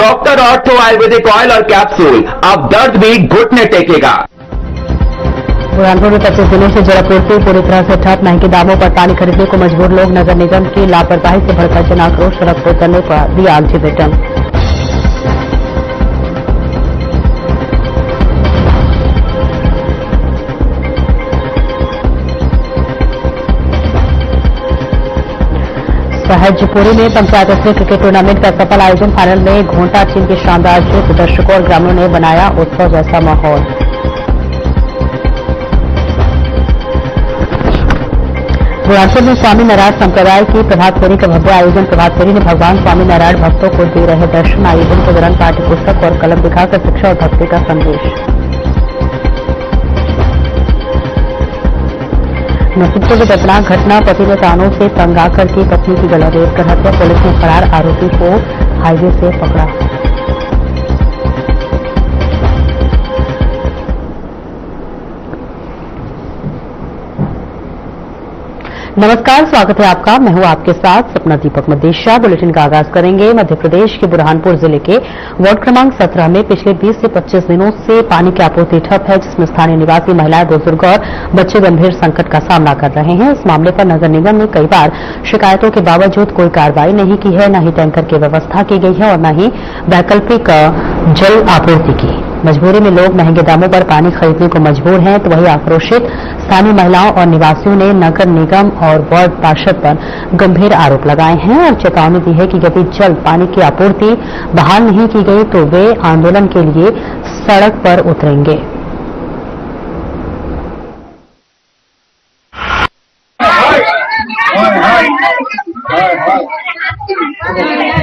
Doctor ortho Ayurvedic oil और capsule, अब दर्द भी घुटने टेकेगा। बुरहानपुर में 25 दिनों से जलापूर्ति पूरी तरह से ठप। महंगे दामों पर पानी खरीदने को मजबूर लोग। नगर निगम की लापरवाही से भड़का जन आक्रोश। सड़क पर उतरने पर दिया अल्टीमेटम। सहजपुरी में पंचायत स्तरीय क्रिकेट टूर्नामेंट का सफल आयोजन। फाइनल में घोंटा टीम की शानदार जीत। दर्शकों और ग्रामीणों ने बनाया उत्सव जैसा माहौल। बुरहानपुर में स्वामी नारायण संप्रदाय की प्रभात फेरी का भव्य आयोजन। प्रभात फेरी ने भगवान स्वामी नारायण भक्तों को दे रहे दर्शन। आयोजन के दौरान पाठ्य पुस्तक और कलम दिखाकर शिक्षा और भक्ति का संदेश। नसीबपुर में दर्दनाक घटना। पति ने कानों से तंग आकर की पत्नी की गला रेत कर हत्या। पुलिस ने फरार आरोपी को हाईवे से पकड़ा। नमस्कार, स्वागत है आपका। मैं हूं आपके साथ सपना दीपक मदेशिया। बुलेटिन का आगाज करेंगे मध्य प्रदेश के बुरहानपुर जिले के वार्ड क्रमांक 17 में पिछले 20 से 25 दिनों से पानी की आपूर्ति ठप है, जिसमें स्थानीय निवासी महिलाएं, बुजुर्ग और बच्चे गंभीर संकट का सामना कर रहे हैं। इस मामले पर नगर निगम ने कई बार शिकायतों के बावजूद कोई कार्रवाई नहीं की है। न ही टैंकर की व्यवस्था की गई है और न ही वैकल्पिक जल आपूर्ति की। मजबूरी में लोग महंगे दामों पर पानी खरीदने को मजबूर हैं, तो वही आक्रोशित स्थानीय महिलाओं और निवासियों ने नगर निगम और वार्ड पार्षद पर गंभीर आरोप लगाए हैं और चेतावनी दी है कि यदि जल्द पानी की आपूर्ति बहाल नहीं की गई तो वे आंदोलन के लिए सड़क पर उतरेंगे।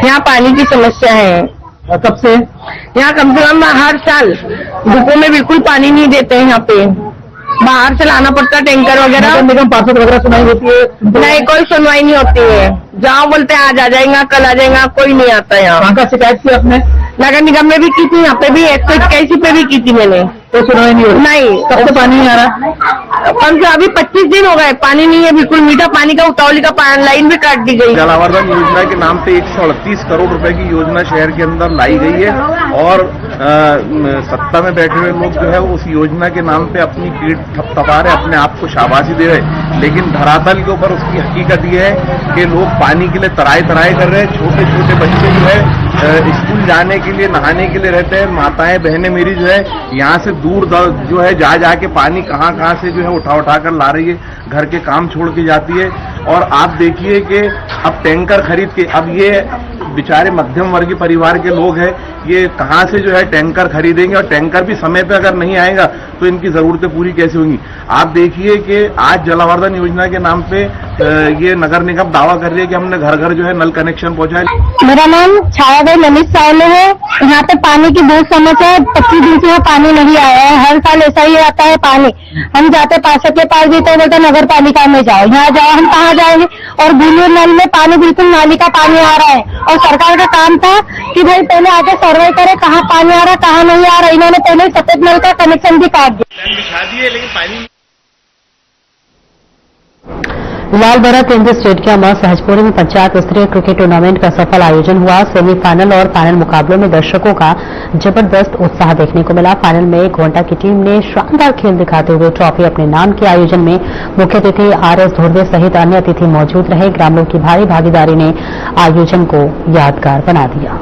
यहाँ पानी की समस्या है। कब से? यहाँ कम से कम हर साल डिपो में बिल्कुल पानी नहीं देते हैं। यहाँ पे बाहर से लाना पड़ता है टैंकर वगैरह। निगम पार्षद वगैरह सुनाई होती है? नहीं, कोई सुनवाई नहीं होती है। जहाँ बोलते हैं आज आ जाएगा, कल आ जाएगा, कोई नहीं आता यहाँ। कहाँ का शिकायत की आपने? नगर निगम में भी की थी, यहाँ पे भी 181 पे भी की थी मैंने। कोई सुनवाई नहीं होती? नहीं। कब से पानी नहीं आ रहा? कम से अभी 25 दिन हो गए, पानी नहीं है बिल्कुल। मीठा पानी का उतावली का लाइन भी काट दी गई। जलावर्धन योजना के नाम पे 138 करोड़ रुपए की योजना शहर के अंदर लाई गई है और सत्ता में बैठे हुए लोग जो है उस योजना के नाम पे अपनी पीठ थपथपा रहे, अपने आप को शाबाशी दे रहे, लेकिन धरातल के ऊपर उसकी हकीकत ये है कि लोग पानी के लिए तराई कर रहे हैं। छोटे छोटे बच्चे जो है स्कूल जाने के लिए, नहाने के लिए रहते हैं। माताएं बहनें मेरी जो है यहाँ से दूर जो है जा के पानी कहाँ से जो है उठा कर ला रही है, घर के काम छोड़ के जाती है। और आप देखिए कि अब टैंकर खरीद के, अब ये बेचारे मध्यम वर्गीय परिवार के लोग हैं, ये कहाँ से जो है टैंकर खरीदेंगे और टैंकर भी समय पे अगर नहीं आएगा तो इनकी जरूरतें पूरी कैसे होंगी। आप देखिए कि आज जलावर्धन योजना के नाम पे ये नगर निगम दावा कर रही है कि हमने घर घर जो है नल कनेक्शन पहुंचाए। मेरा नाम छायाबाई ललित सावले है। यहाँ पे पानी की बहुत समस्या है। 25 दिन से पानी नहीं आया है। हर साल ऐसा ही आता है पानी। हम जाते पार्षद के पास भी तो बोलते नगर पालिका में जाओ, यहाँ जाओ, हम कहाँ जाएंगे। और बुनियाद नल में पानी बिल्कुल नाली का पानी आ रहा है और सरकार का काम था कि भाई पहले आके सर्वे करे कहाँ पानी आ रहा है कहाँ नहीं आ रहा। इन्होंने पहले सफेद नल का कनेक्शन भी काट दिया। लेकिन पानी लाल बरात केंद्रीय स्टेडियम और सहजपुरी में पंचायत स्तरीय क्रिकेट टूर्नामेंट का सफल आयोजन हुआ। सेमीफाइनल और फाइनल मुकाबलों में दर्शकों का जबरदस्त उत्साह देखने को मिला। फाइनल में घोंटा की टीम ने शानदार खेल दिखाते हुए ट्रॉफी अपने नाम के आयोजन में मुख्य अतिथि RS धुर्वे सहित अन्य अतिथि मौजूद रहे। ग्रामीणों की भारी भागीदारी ने आयोजन को यादगार बना दिया।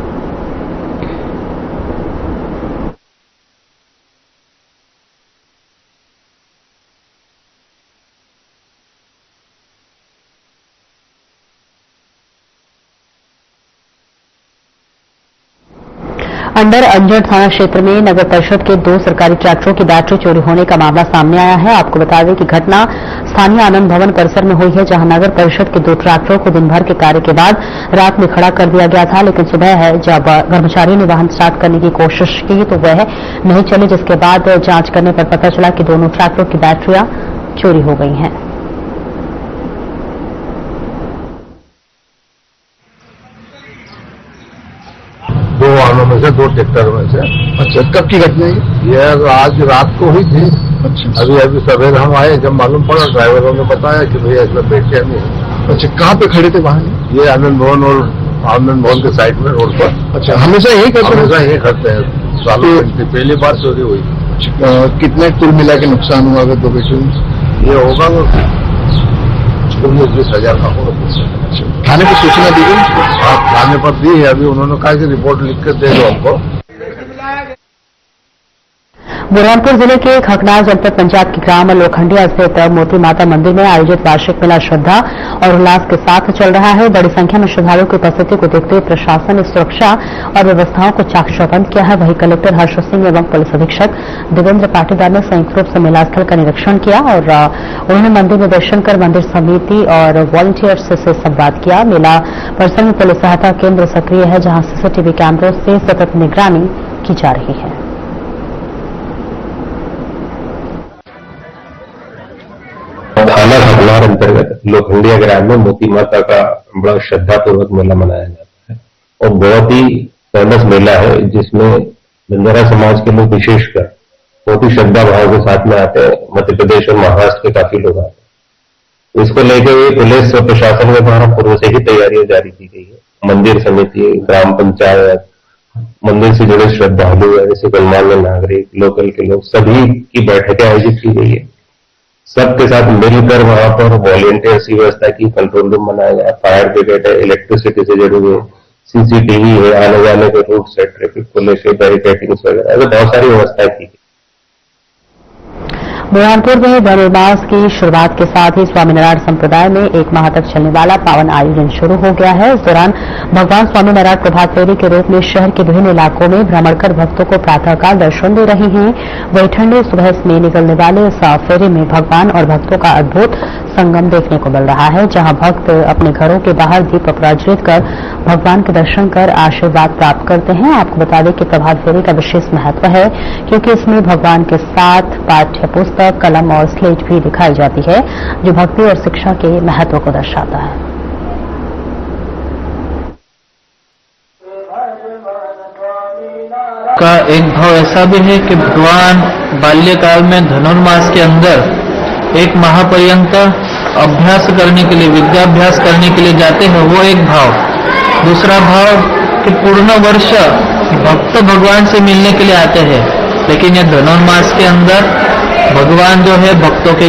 अंडर अंजड़ थाना क्षेत्र में नगर परिषद के 2 सरकारी ट्रैक्टरों की बैटरी चोरी होने का मामला सामने आया है। आपको बता दें कि घटना स्थानीय आनंद भवन परिसर में हुई है, जहां नगर परिषद के 2 ट्रैक्टरों को दिन भर के कार्य के बाद रात में खड़ा कर दिया गया था। लेकिन सुबह है जब कर्मचारी ने वाहन स्टार्ट करने की कोशिश की तो वह नहीं चले, जिसके बाद जांच करने पर पता चला कि दोनों ट्रैक्टरों की बैटरियां चोरी हो गई हैं। दो वाहनों में से, 2 ट्रैक्टर में से। अच्छा, कब की घटना है? यह आज रात को हुई थी। अच्छा, अभी सवेरे हम आए, जब मालूम पड़ा ड्राइवरों ने बताया कि भैया इसमें बैठे नहीं। अच्छा, कहाँ पे खड़े थे वाहन? ये आनंद भवन और आनंद भवन के साइड में रोड पर। अच्छा, हमेशा यही करते हमेशा ये करते हैं, सालों से पहली बार चोरी हुई। कितने कुल मिला के नुकसान हुआ अगर 2 बेचों में? ये होगा 20,000 का होगा। थाने पर सूचना दी गई? हाँ, थाने पर दी है, अभी उन्होंने कहा कि रिपोर्ट लिख कर दे दो हमको। बुरहानपुर जिले के खकनार जनपद पंचायत के ग्राम लोखंडिया स्थित मोती माता मंदिर में आयोजित वार्षिक मेला श्रद्धा और उल्लास के साथ चल रहा है। बड़ी संख्या में श्रद्धालुओं की उपस्थिति को देखते हुए प्रशासन ने सुरक्षा और व्यवस्थाओं को चाक चौबंद किया है। वहीं कलेक्टर हर्ष सिंह एवं पुलिस अधीक्षक देवेंद्र पाटीदार ने संयुक्त रूप से मेला स्थल का निरीक्षण किया और उन्होंने मंदिर में दर्शन कर मंदिर समिति और वॉलंटियर्स से संवाद किया। मेला परिसर में पुलिस सहायता केंद्र सक्रिय है, जहां सीसीटीवी कैमरों से सतत निगरानी की जा रही है। थाना खकनार अंतर्गत लोखंडिया ग्राम में मोती माता का बड़ा श्रद्धापूर्वक मेला मनाया जाता है और बहुत ही फेमस मेला है, जिसमें बंजारा समाज के लोग विशेषकर बहुत ही श्रद्धा भाव के साथ में आते हैं। मध्य प्रदेश और महाराष्ट्र के काफी लोग आते हैं। इसको लेकर हुए पुलिस और प्रशासन के द्वारा पूर्व से ही तैयारियां जारी की गई है। मंदिर समिति, ग्राम पंचायत, मंदिर से जुड़े श्रद्धालु जैसे गणमान्य नागरिक, लोकल के लोग, सभी की बैठकें आयोजित की गई है। सबके साथ मिलकर वहां पर वॉलेंटियर्स की व्यवस्था की, कंट्रोल रूम बनाया गया, फायर ब्रिगेड है, इलेक्ट्रिसिटी से जुड़े हुए सीसीटीवी है, आने जाने के रूट्स है, ट्रैफिक पुलिस है, बैरिकेडिंग वगैरह, ऐसे बहुत सारी व्यवस्था की। बुरहानपुर में धनुर्मास की शुरुआत के साथ ही स्वामीनारायण संप्रदाय में 1 माह तक चलने वाला पावन आयोजन शुरू हो गया है। इस दौरान भगवान स्वामीनारायण प्रभात फेरी के रूप में शहर के विभिन्न इलाकों में भ्रमण कर भक्तों को प्रातःकाल दर्शन दे रहे हैं। वही ठंडे सुबह में निकलने वाले इस फेरी में भगवान और भक्तों का अद्भुत संगम देखने को मिल रहा है, जहां भक्त अपने घरों के बाहर दीप प्रज्वलित कर भगवान के दर्शन कर आशीर्वाद प्राप्त करते हैं। आपको बता दें कि प्रभात फेरी का विशेष महत्व है, क्योंकि इसमें भगवान के साथ पाठ्य पुस्तक, कलम और स्लेट भी दिखाई जाती है, जो भक्ति और शिक्षा के महत्व को दर्शाता है। का एक भाव ऐसा भी है कि भगवान बाल्यकाल में धनुर्मास के अंदर 1 माह पर्यंत अभ्यास करने के लिए, विद्याभ्यास करने के लिए जाते हैं, वो एक भाव। दूसरा भाव कि पूर्ण वर्ष भक्त भगवान से मिलने के लिए आते हैं, लेकिन ये धनुर्मास के अंदर भगवान जो है भक्तों को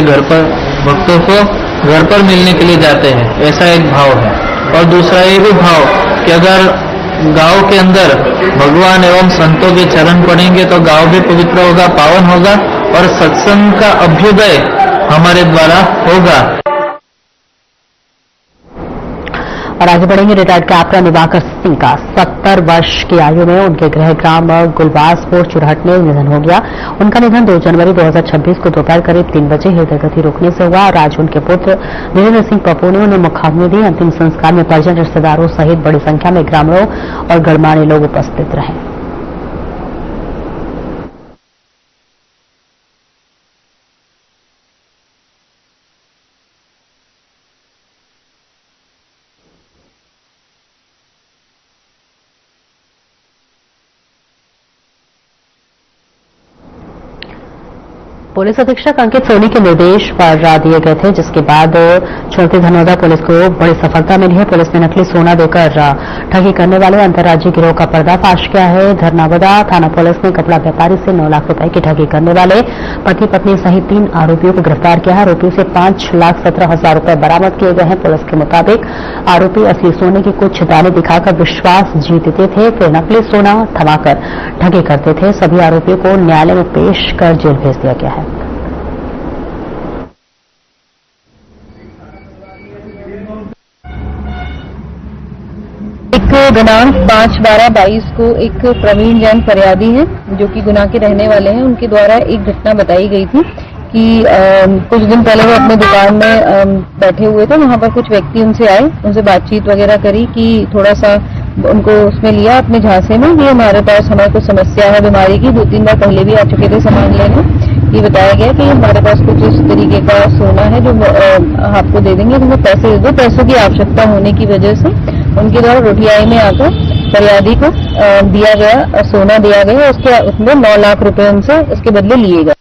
घर पर मिलने के लिए जाते हैं, ऐसा एक भाव है। और दूसरा ये भी भाव कि अगर गांव के अंदर भगवान एवं संतों के चरण पड़ेंगे तो गांव भी पवित्र होगा, पावन होगा और सत्संग का अभ्युदय हमारे द्वारा होगा। और आगे बढ़ेंगे। रिटायर्ड कैप्टन दिवाकर सिंह का 70 वर्ष की आयु में उनके गृह ग्राम गुलबासपुर चुरहट में निधन हो गया। उनका निधन 2 जनवरी 2026 को दोपहर करीब 3 बजे हृदय गति रुकने से हुआ और आज उनके पुत्र वीरेंद्र सिंह पप्पू ने उन्हें मुखाग्नि दी। अंतिम संस्कार में परिजन, रिश्तेदारों सहित बड़ी संख्या में ग्रामीणों और गणमान्य लोग उपस्थित रहे। पुलिस अधीक्षक अंकित सोनी के निर्देश पर दिए गए थे, जिसके बाद चौथी धनौदा पुलिस को बड़ी सफलता मिली है। पुलिस ने नकली सोना देकर ठगी करने वाले अंतर्राज्यीय गिरोह का पर्दाफाश किया है। धरनावदा थाना पुलिस ने कपड़ा व्यापारी से 9 लाख रुपए की ठगी करने वाले पति पत्नी सहित 3 आरोपियों को गिरफ्तार किया है। आरोपियों से 5,17,000 रुपए बरामद किए गए हैं। पुलिस के मुताबिक आरोपी असली सोने की कुछ दाने दिखाकर विश्वास जीतते थे, फिर नकली सोना थमाकर ठगी करते थे। सभी आरोपियों को न्यायालय में पेश कर जेल भेज दिया गया है। दिनांक 5/12/22 को एक प्रवीण जैन फरियादी हैं, जो कि गुना के रहने वाले हैं। उनके द्वारा एक घटना बताई गई थी कि कुछ दिन पहले वो अपने दुकान में बैठे हुए थे। वहां पर कुछ व्यक्ति उनसे आए, उनसे बातचीत वगैरह करी कि थोड़ा सा उनको उसमें लिया अपने झांसे में कि हमारे पास हमें कुछ समस्या है बीमारी की। 2-3 बार पहले भी आ चुके थे सामान लेने। ये बताया गया कि हमारे पास कुछ इस तरीके का सोना है जो आपको दे देंगे, तुम्हें पैसे दे दो। पैसों की आवश्यकता होने की वजह से उनके द्वारा रोटियाई में आकर फरियादी को दिया गया, सोना दिया गया। उसमें 9 लाख रुपए उनसे उसके बदले लिए गए।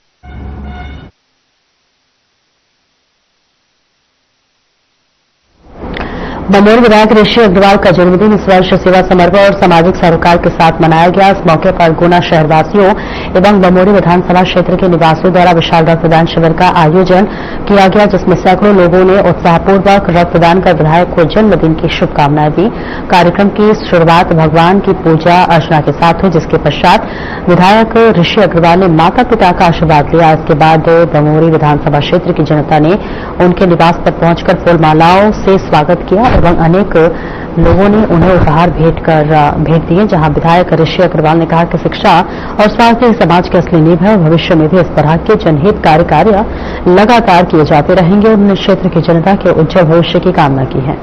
बमोरी विधायक ऋषि अग्रवाल का जन्मदिन इस वर्ष सेवा समर्पण और सामाजिक सरोकार के साथ मनाया गया। इस मौके पर गुना शहरवासियों एवं बमोरी विधानसभा क्षेत्र के निवासियों द्वारा विशाल रक्तदान शिविर का आयोजन किया गया, जिसमें सैकड़ों लोगों ने उत्साहपूर्वक रक्तदान कर विधायक को जन्मदिन की शुभकामनाएं दी। कार्यक्रम की शुरुआत भगवान की पूजा अर्चना के साथ हुई, जिसके पश्चात विधायक ऋषि अग्रवाल ने माता पिता का आशीर्वाद लिया। इसके बाद बमोरी विधानसभा क्षेत्र की जनता ने उनके निवास पर पहुंचकर फूल मालाओं से स्वागत किया एवं अनेक लोगों ने उन्हें उपहार भेंट दिए। जहां विधायक ऋषि अग्रवाल ने कहा कि शिक्षा और स्वास्थ्य समाज की असली नींव है। भविष्य में भी इस तरह के जनहित कार्य लगातार किए जाते रहेंगे। उन्होंने क्षेत्र की जनता के उज्जवल भविष्य की कामना की है।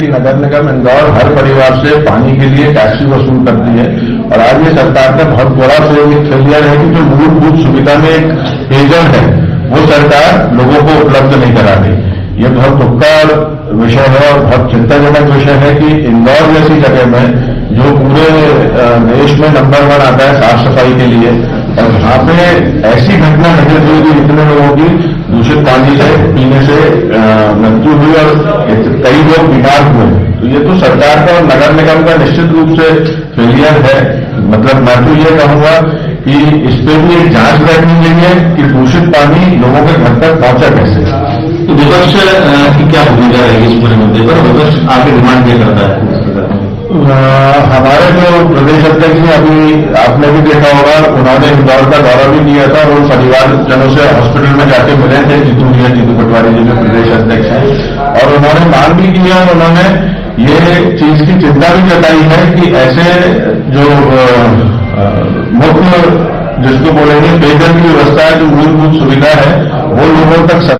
नगर निगम इंदौर हर परिवार से पानी के लिए टैक्सी वसूल करती है और आज ये सरकार का बहुत बड़ा फेलियर है कि जो मूलभूत सुविधा में एक पेयजल है वो सरकार लोगों को उपलब्ध नहीं करा रही। ये बहुत दुख का विषय है और बहुत चिंताजनक विषय है कि इंदौर जैसी जगह में जो पूरे देश में नंबर 1 आता है साफ सफाई के लिए, और वहां पे ऐसी घटना घटित हुई कि इतने लोगों की दूषित पानी से पीने से मृत्यु हुई और कई लोग बीमार हुए। तो ये तो सरकार का और नगर निगम का निश्चित रूप से फेलियर है। मतलब मैं तो ये कहूंगा कि इस पे भी एक जांच बैठनी चाहिए कि दूषित पानी लोगों के घर तक पहुंचा कैसे। तो विपक्ष की क्या भूमिका रहेगी इस पूरे मुद्दे पर? विपक्ष आगे डिमांड क्या करता है? हमारे जो प्रदेश अध्यक्ष हैं, अभी आपने भी देखा होगा, उन्होंने इंदौर का दौरा भी किया था और परिवारजनों से हॉस्पिटल में जाके मिले थे। जीतू पटवारी जी जो प्रदेश अध्यक्ष हैं, और उन्होंने मांग भी किया और उन्होंने ये चीज की चिंता भी जताई है कि ऐसे जो मुख्य जिसको बोलेंगे पेयजल की व्यवस्था है, जो मूलभूत सुविधा है, वो लोगों तक।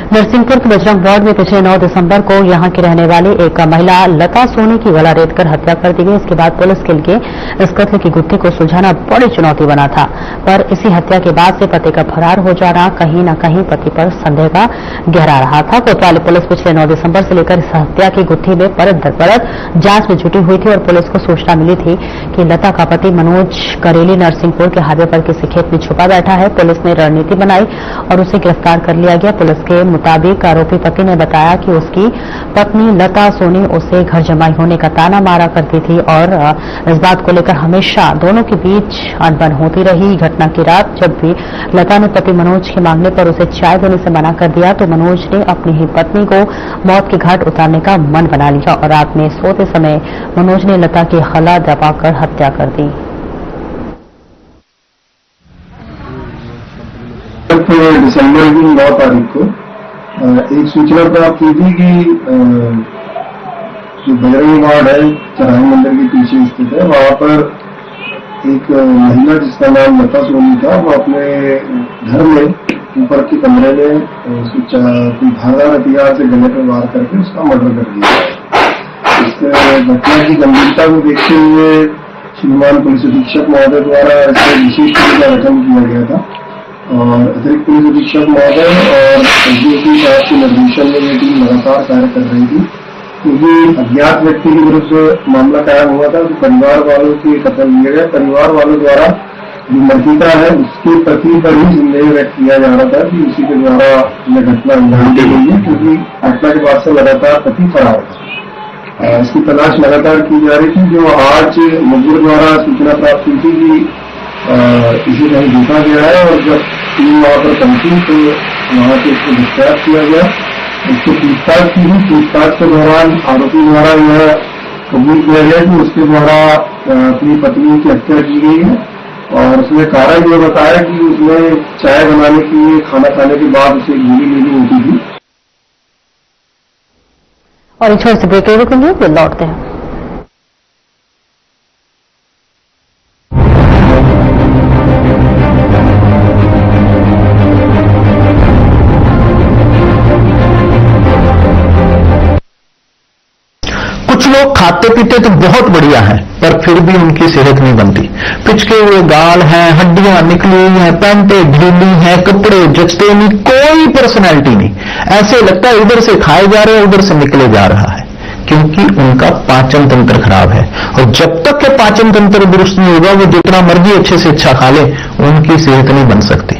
नरसिंहपुर के बजरंग वार्ड में पिछले 9 दिसंबर को यहां की रहने वाली एक महिला लता सोनी की गला रेतकर हत्या कर दी गई। इसके बाद पुलिस के लिए इस कत्ल की गुत्थी को सुलझाना बड़ी चुनौती बना था, पर इसी हत्या के बाद से पति का फरार हो जाना कहीं न कहीं पति पर संदेह का गहरा रहा था। कोतवाली पुलिस पिछले 9 दिसंबर से लेकर इस हत्या की गुत्थी में परत दर परत जांच में जुटी हुई थी और पुलिस को सूचना मिली थी कि लता का पति मनोज करेली नरसिंहपुर के हाईवे पर किसी खेत में छुपा बैठा है। पुलिस ने रणनीति बनाई और उसे गिरफ्तार कर लिया गया। पुलिस के मुताबिक आरोपी पति ने बताया कि उसकी पत्नी लता सोनी उसे घर जमाई होने का ताना मारा करती थी और इस बात को लेकर हमेशा दोनों के बीच अनबन होती रही। घटना की रात जब भी लता ने पति मनोज के मांगने पर उसे चाय देने से मना कर दिया तो मनोज ने अपनी ही पत्नी को मौत के घाट उतारने का मन बना लिया और रात में सोते समय मनोज ने लता की गला दबाकर हत्या कर दी। दिसंबर की 9 तारीख को एक सूचना प्राप्त हुई थी कि जो बजरंग वार्ड है, चराही मंदिर के पीछे स्थित है, वहां पर एक महिला जिसका नाम लता सोनी था, वो अपने घर में ऊपर के कमरे में कोई धारदार हथियार से गले पर वार करके उसका मर्डर कर दिया। इस घटना की गंभीरता को देखते हुए श्रीमान पुलिस अधीक्षक महोदय द्वारा इसका विशेष टीम का गठन किया गया था और अतिरिक्त पुलिस अधीक्षक महोदय और एसडीओपी साहब के निर्देशन में ये टीम लगातार कार्य कर रही थी, क्योंकि अज्ञात व्यक्ति के विरुद्ध मामला कायम हुआ था। तो परिवार वालों के कत्ल किए गए। परिवार वालों द्वारा जो मृतिका है उसके पति पर ही संदेह व्यक्त किया जा रहा था कि उसी के द्वारा यह घटना अंजाम दी गई है, क्योंकि घटना के बाद से लगातार पति फरार था। इसकी तलाश लगातार की जा रही थी। जो आज मुखबिर द्वारा सूचना प्राप्त हुई थी कि इसे कहीं देखा गया है और जब टीम वहां पर पहुंची तो वहां से इसको डिस्चार्ज किया गया। इसको पूछताछ की गई। पूछताछ के दौरान आरोपी द्वारा यह कबूल किया गया कि उसके द्वारा अपनी पत्नी की हत्या की गई है और उसने कारण यह बताया कि उसने चाय बनाने के लिए खाना खाने के बाद उसे गोली लेनी होती थी। और एक छोटे से ब्रेक रुकेंगे, फिर लौटते हैं। कुछ लोग खाते पीते तो बहुत बढ़िया हैं, पर फिर भी उनकी सेहत नहीं बनती। पिचके हुए गाल हैं, हड्डियां निकली हुई हैं, पैंटें ढीली हैं, कपड़े जचते नहीं, कोई पर्सनैलिटी नहीं। ऐसे लगता है इधर से खाए जा रहे हैं, उधर से निकले जा रहा है, क्योंकि उनका पाचन तंत्र खराब है। और जब तक के पाचन तंत्र दुरुस्त नहीं होगा, वो जितना मर्जी अच्छे से अच्छा खा ले, उनकी सेहत नहीं बन सकती।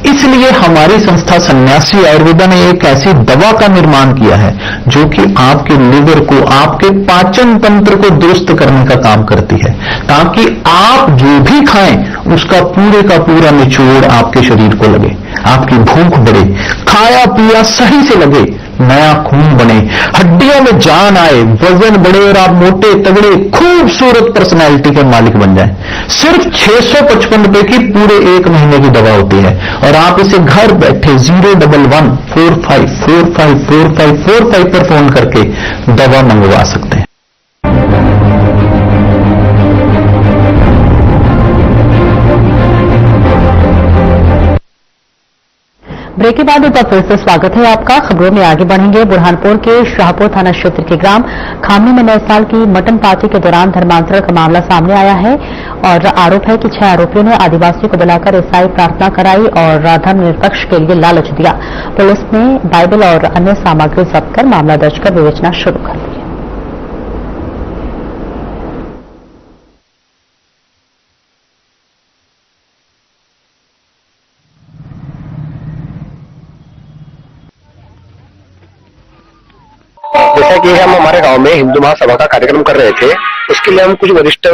इसलिए हमारी संस्था सन्यासी आयुर्वेदा ने एक ऐसी दवा का निर्माण किया है जो कि आपके लिवर को, आपके पाचन तंत्र को दुरुस्त करने का काम करती है, ताकि आप जो भी खाएं उसका पूरे का पूरा निचोड़ आपके शरीर को लगे, आपकी भूख बढ़े, खाया पिया सही से लगे, नया खून बने, हड्डियों में जान आए, वजन बढ़े और आप मोटे तगड़े खूबसूरत पर्सनैलिटी के मालिक बन जाएं। सिर्फ 655 रुपए की पूरे 1 महीने की दवा होती है और आप इसे घर बैठे 01145454545 पर फोन करके दवा मंगवा सकते हैं। ब्रेक के बाद एक बार फिर से स्वागत है आपका। खबरों में आगे बढ़ेंगे। बुरहानपुर के शाहपुर थाना क्षेत्र के ग्राम खामनी में नए साल की मटन पार्टी के दौरान धर्मांतरण का मामला सामने आया है और आरोप है कि 6 आरोपियों ने आदिवासियों को बुलाकर ईसाई प्रार्थना कराई और धर्मनिरपेक्ष के लिए लालच दिया। पुलिस ने बाइबल और अन्य सामग्री जब्त कर मामला दर्ज कर विवेचना शुरू कर दी। जैसा कि हम हमारे गांव में हिंदू महासभा का कार्यक्रम कर रहे थे, उसके लिए हम कुछ वरिष्ठ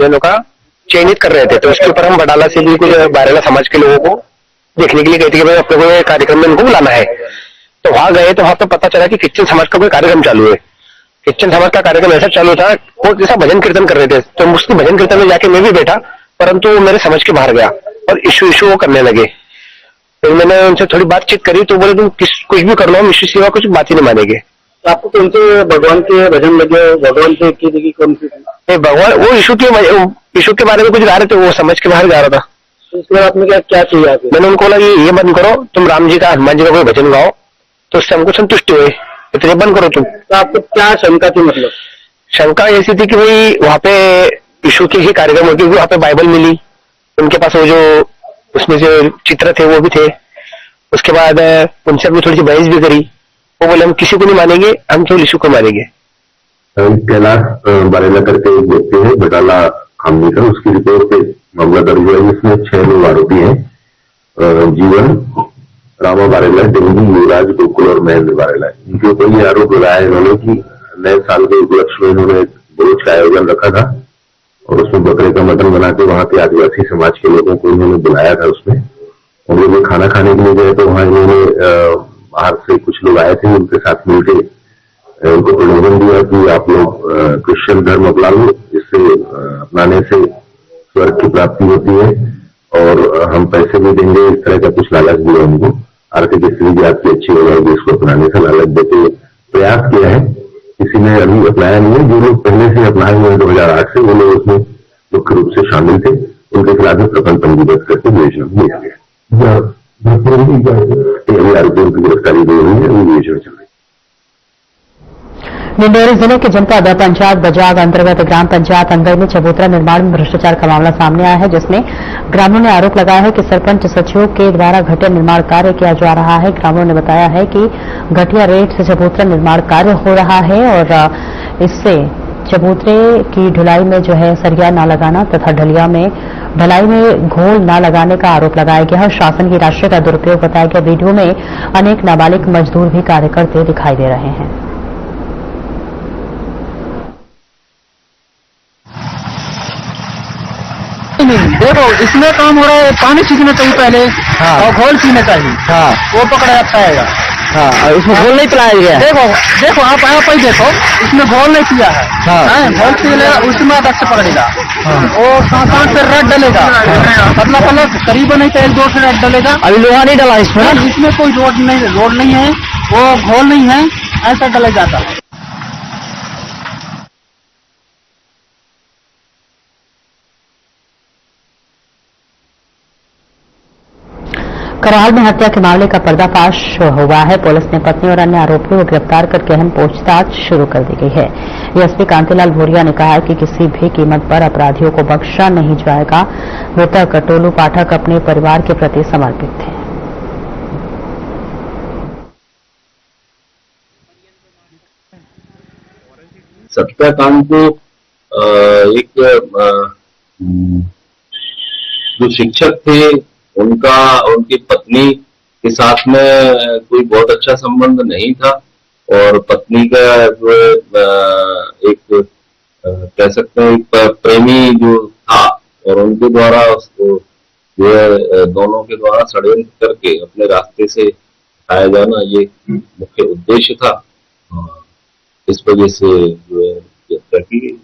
जनों का चयनित कर रहे थे, तो उसके ऊपर हम बडाला से भी कुछ बारेला समाज के लोगों को देखने के लिए गए थे कि भाई अपने को कार्यक्रम में इनको बुलाना है। तो वहां गए तो वहां पे पता चला कि क्रिश्चियन समाज का कोई कार्यक्रम चालू है। क्रिश्चियन समाज का कार्यक्रम ऐसा चालू था, वो जैसा भजन कीर्तन कर रहे थे, तो उसकी भजन कीर्तन में जाके मैं भी बैठा, परंतु वो मेरे समझ के बाहर गया और इशू वो करने लगे। फिर मैंने उनसे थोड़ी बातचीत करी तो बोले तुम कुछ भी कर लो, हम इश्यू सिवा कुछ बात ही नहीं मानेंगे। आपको कौन से भगवान के भजन लगे, भगवान से की कौन सी? भगवान वो इशू के बारे में कुछ गा रहे थे, वो समझ के बाहर जा रहा था। उसके बाद आपने क्या चाहिए आपको? मैंने उनको बोला ये बंद करो, तुम राम जी का, हनुमान जी का कोई भजन गाओ, तो उससे हमको संतुष्टि हुई, इतने बंद करो तुम। तो आपको क्या शंका थी? मतलब शंका ऐसी थी कि भाई वहाँ पे यीशु के ही कार्यक्रम हो, क्योंकि वहाँ पे बाइबल मिली, उनके पास वो जो उसमें जो चित्र थे वो भी थे। उसके बाद उनसे हमने थोड़ी सी बहस भी करी, वो बोले हम किसी को नहीं मानेंगे, हम केवल यीशु को मानेंगे। कैलाश बारेला करके एक व्यक्ति है बटाला खामनी का, उसकी रिपोर्ट पे मामला दर्ज हुआ है, जिसमें 6 लोग आरोपी हैं। जीवन, रामा बारेला, डेंगी, युवराज, गोकुल और महेंद्र बारेला। इनके ऊपर ये आरोप लगाया इन्होंने कि नए साल के उपलक्ष्य में इन्होंने भोज का आयोजन रखा था और उसमें बकरे का मटन बना के वहां के आदिवासी समाज के लोगों को इन्होंने बुलाया था। उसमें और लोग खाना खाने के लिए गए तो वहां इन्होंने बाहर से कुछ लोग आए थे, उनके साथ मिलकर उनको प्रलोभन दिया कि आप लोग क्रिश्चियन धर्म अपना लो, जिससे अपनाने से स्वर्ग की प्राप्ति होती है और हम पैसे भी देंगे, इस तरह का कुछ लालच दिया उनको। आर्थिक स्थिति भी आपकी अच्छी हो जाएगी, इसको अपनाने का लालच देते प्रयास किया है। किसी ने अभी अपनाया नहीं है। जो लोग पहले से अपनाए हुए 2008 से, वो लोग उसमें मुख्य रूप से शामिल थे, उनके खिलाफ प्रकरण पंजीबद्ध करके विवेचना किया गया। आरोपियों की गिरफ्तारी हुई है, अभी विवेचना चल रही है। डिंडोरी जिले के जनपद पंचायत बजाग अंतर्गत ग्राम पंचायत अंगर में चबूतरा निर्माण में भ्रष्टाचार का मामला सामने आया है, जिसमें ग्रामीणों ने आरोप लगाया है कि सरपंच सचिवों के द्वारा घटिया निर्माण कार्य किया जा रहा है। ग्रामीणों ने बताया है कि घटिया रेट से चबूतरा निर्माण कार्य हो रहा है और इससे चबूतरे की ढुलाई में जो है सरिया न लगाना तथा ढलाई में घोल न लगाने का आरोप लगाया गया है। शासन की राशि का दुरुपयोग बताया गया। वीडियो में अनेक नाबालिग मजदूर भी कार्य करते दिखाई दे रहे हैं। देखो इसमें काम हो रहा है, पानी सीखना चाहिए पहले और घोल पीना चाहिए। वो पकड़ा जाता है। इसमें घोल नहीं पिलाया गया। देखो आप ही देखो, इसमें घोल नहीं पिया है। घोल पी लेगा उसमें रक्त पकड़ेगा और सांस पे रट डलेगा, पतला करीबन नहीं तो 1-2 से रट डलेगा। अभी लोहा नहीं डला इसमें कोई रोड नहीं है, वो घोल नहीं है, ऐसा डला जाता है। करहाल में हत्या के मामले का पर्दाफाश हुआ है। पुलिस ने पत्नी और अन्य आरोपियों को गिरफ्तार करके अहम पूछताछ शुरू कर दी गई है। एसपी कांतिलाल भूरिया ने कहा है कि किसी भी कीमत पर अपराधियों को बख्शा नहीं जाएगा। मृतक टोलू पाठक अपने परिवार के प्रति समर्पित थे। सत्याकांड को एक जो शिक्षक थे उनकी पत्नी के साथ में कोई बहुत अच्छा संबंध नहीं था और पत्नी का जो एक कह सकते हैं प्रेमी जो था और उनके द्वारा उसको जो है दोनों के द्वारा षड्यंत्र करके अपने रास्ते से हटाया जाना ये मुख्य उद्देश्य था। इस वजह से जो है हत्या की गई।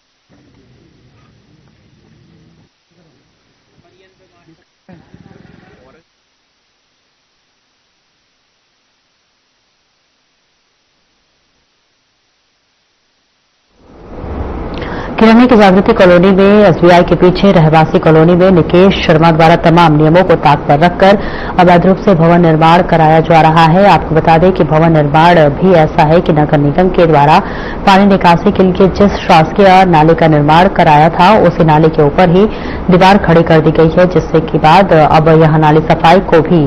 किरनी की जागृति कॉलोनी में एसबीआई के पीछे रहवासी कॉलोनी में निकेश शर्मा द्वारा तमाम नियमों को ताक पर रखकर अवैध रूप से भवन निर्माण कराया जा रहा है। आपको बता दें कि भवन निर्माण भी ऐसा है कि नगर निगम के द्वारा पानी निकासी के लिए जिस शासकीय नाले का निर्माण कराया था उसी नाले के ऊपर ही दीवार खड़ी कर दी गई है, जिससे कि बाद अब यहां नाली सफाई को भी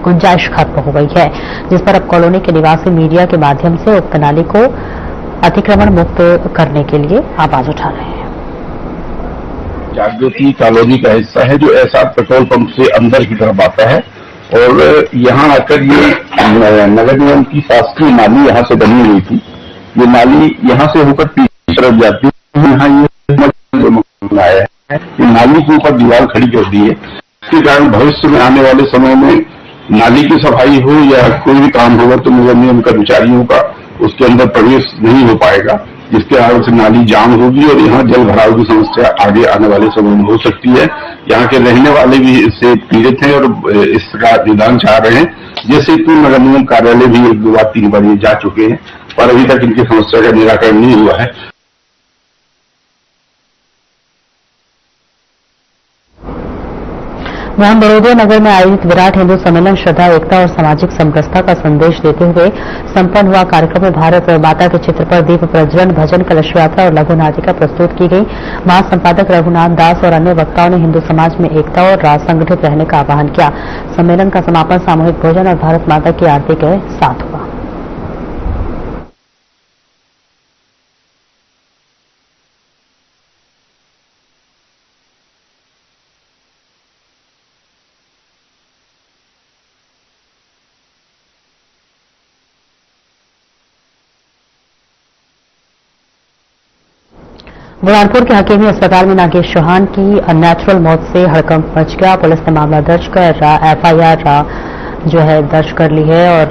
गुंजाइश खत्म हो गई है, जिस पर अब कॉलोनी के निवासी मीडिया के माध्यम से उक्त नाली को अतिक्रमण मुक्त करने के लिए आवाज उठा रहे हैं। जागृति कॉलोनी का हिस्सा है जो ऐसा पेट्रोल पंप से अंदर की तरफ आता है और यहाँ आकर ये नगर निगम की शासकीय नाली यहाँ से बनी हुई थी। ये नाली यहाँ से होकर पीछे तरफ जाती है। यहाँ ये आया है कि नाली के ऊपर दीवार खड़ी कर दी है। इसके कारण भविष्य में आने वाले समय में नाली की सफाई हो या कोई भी काम होगा तो नगर निगम कर्मचारियों का उसके अंदर प्रवेश नहीं हो पाएगा, जिसके कारण से नाली जाम होगी और यहाँ जल भराव की समस्या आगे आने वाले समय में हो सकती है। यहाँ के रहने वाले भी इससे पीड़ित हैं और इसका निदान चाह रहे हैं। जैसे कि नगर निगम कार्यालय भी 1-2 बार 3 बार ये जा चुके हैं पर अभी तक इनकी समस्या का निराकरण नहीं हुआ है। वहां बड़ौदा नगर में आयोजित विराट हिंदू सम्मेलन श्रद्धा, एकता और सामाजिक समरसता का संदेश देते हुए संपन्न हुआ। कार्यक्रम में भारत माता के चित्र पर दीप प्रज्वलन, भजन, कलश यात्रा और लघु नाटिका प्रस्तुत की गई। महासंपादक रघुनाथ दास और अन्य वक्ताओं ने हिंदू समाज में एकता और संगठित रहने का आह्वान किया। सम्मेलन का समापन सामूहिक भोजन और भारत माता की आरती के साथ हुआ। बुरहानपुर के हकीमी अस्पताल में नागेश चौहान की अननेचुरल मौत से हड़कंप मच गया। पुलिस ने मामला दर्ज कर एफआईआर जो है दर्ज कर ली है और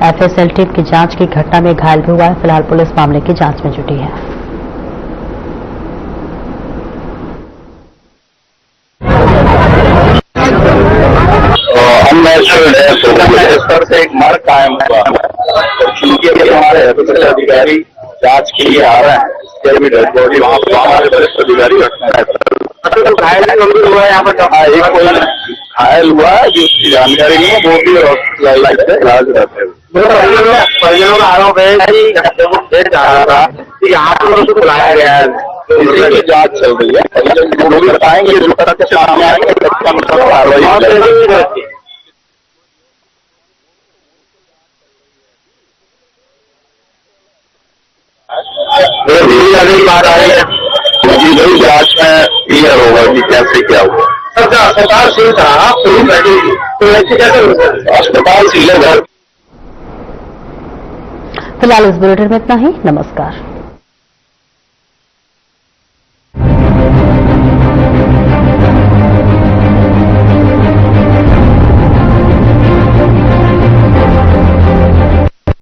एफएसएल टीम की जांच की घटना में घायल भी हुआ है। फिलहाल पुलिस मामले की जांच में जुटी है। स्तर से एक मार्ग कायम हुआ हमारे अधिकारी जांच के लिए आ रहे हैं। इसके भी डेड बॉडी वहाँ हमारे वरिष्ठ अधिकारी घायल गंभीर हुआ है। यहाँ पर एक कोई घायल हुआ है जिसकी जानकारी नहीं है, वो भी इलाज रहते हैं। परिजनों का आरोप है कि यहाँ पर बुलाया गया है, इसी की जांच चल रही है। परिजन बताएंगे जो तथ्य सामने आएंगे कार्रवाई। अगली बात आई है जांच में क्लियर होगा कि कैसे क्या हुआ। अस्पताल सील था, तो ऐसे कैसे अस्पताल सील है। फिलहाल इस बुलेटिन में इतना ही। नमस्कार।